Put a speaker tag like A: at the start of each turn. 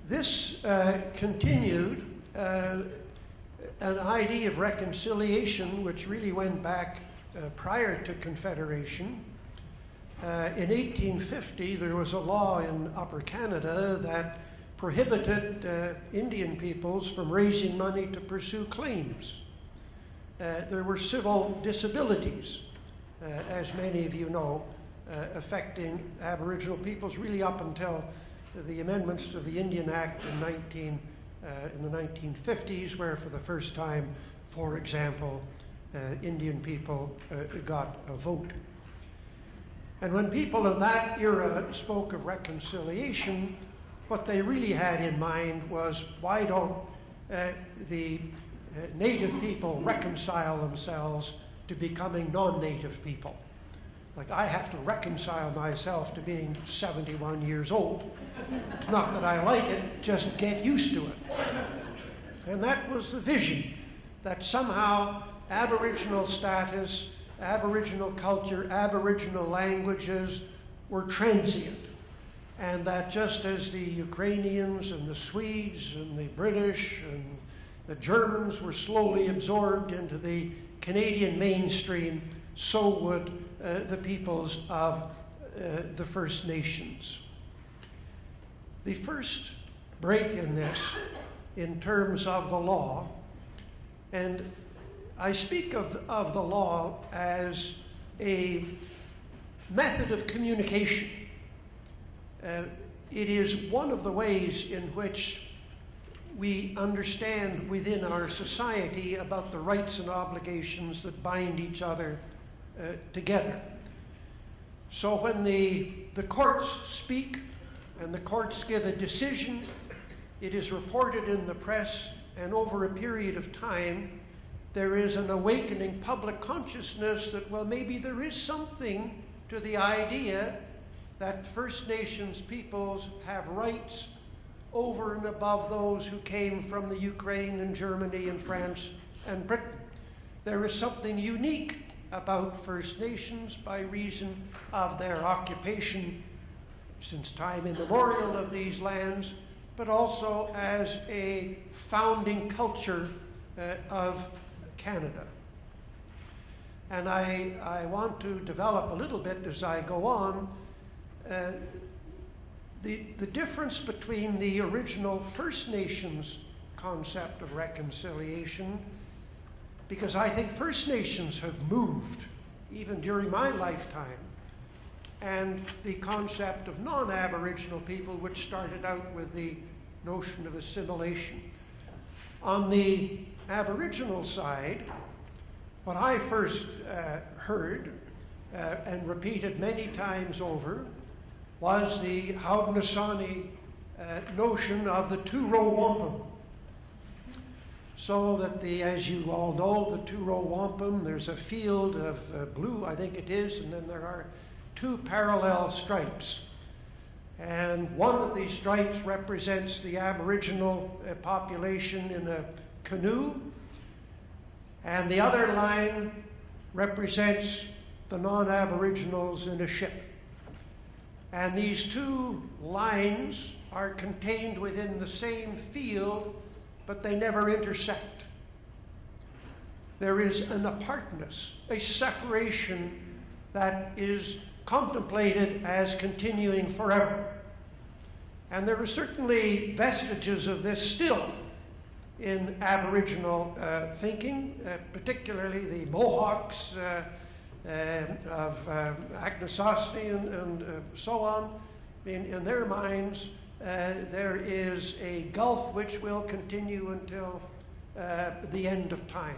A: this continued an idea of reconciliation which really went back prior to Confederation. In 1850, there was a law in Upper Canada that prohibited Indian peoples from raising money to pursue claims. There were civil disabilities, as many of you know, affecting Aboriginal peoples really up until the amendments to the Indian Act in the 1950s, where for the first time, for example, Indian people got a vote. And when people in that era spoke of reconciliation, what they really had in mind was, why don't the native people reconcile themselves to becoming non-native people? Like, I have to reconcile myself to being 71 years old. Not that I like it, just get used to it. And that was the vision, that somehow Aboriginal status, Aboriginal culture, Aboriginal languages were transient. And that just as the Ukrainians and the Swedes and the British and the Germans were slowly absorbed into the Canadian mainstream, so would the peoples of the First Nations. The first break in this, in terms of the law, and I speak of the law as a method of communication. It is one of the ways in which we understand within our society about the rights and obligations that bind each other together. So when the courts speak and the courts give a decision, it is reported in the press, and over a period of time, there is an awakening public consciousness that, well, maybe there is something to the idea that First Nations peoples have rights over and above those who came from the Ukraine and Germany and France and Britain. There is something unique about First Nations by reason of their occupation since time immemorial of these lands, but also as a founding culture of Canada. And I want to develop a little bit as I go on the difference between the original First Nations concept of reconciliation, because I think First Nations have moved, even during my lifetime, and the concept of non-Aboriginal people, which started out with the notion of assimilation. On the Aboriginal side, what I first heard and repeated many times over was the Haudenosaunee notion of the two-row wampum. So that as you all know, the two-row wampum, there's a field of blue, I think it is, and then there are two parallel stripes. And one of these stripes represents the Aboriginal population in a canoe, and the other line represents the non-Aboriginals in a ship. And these two lines are contained within the same field, but they never intersect. There is an apartness, a separation that is contemplated as continuing forever. And there are certainly vestiges of this still in Aboriginal thinking, particularly the Mohawks of Haudenosaunee and so on. In their minds, there is a gulf which will continue until the end of time.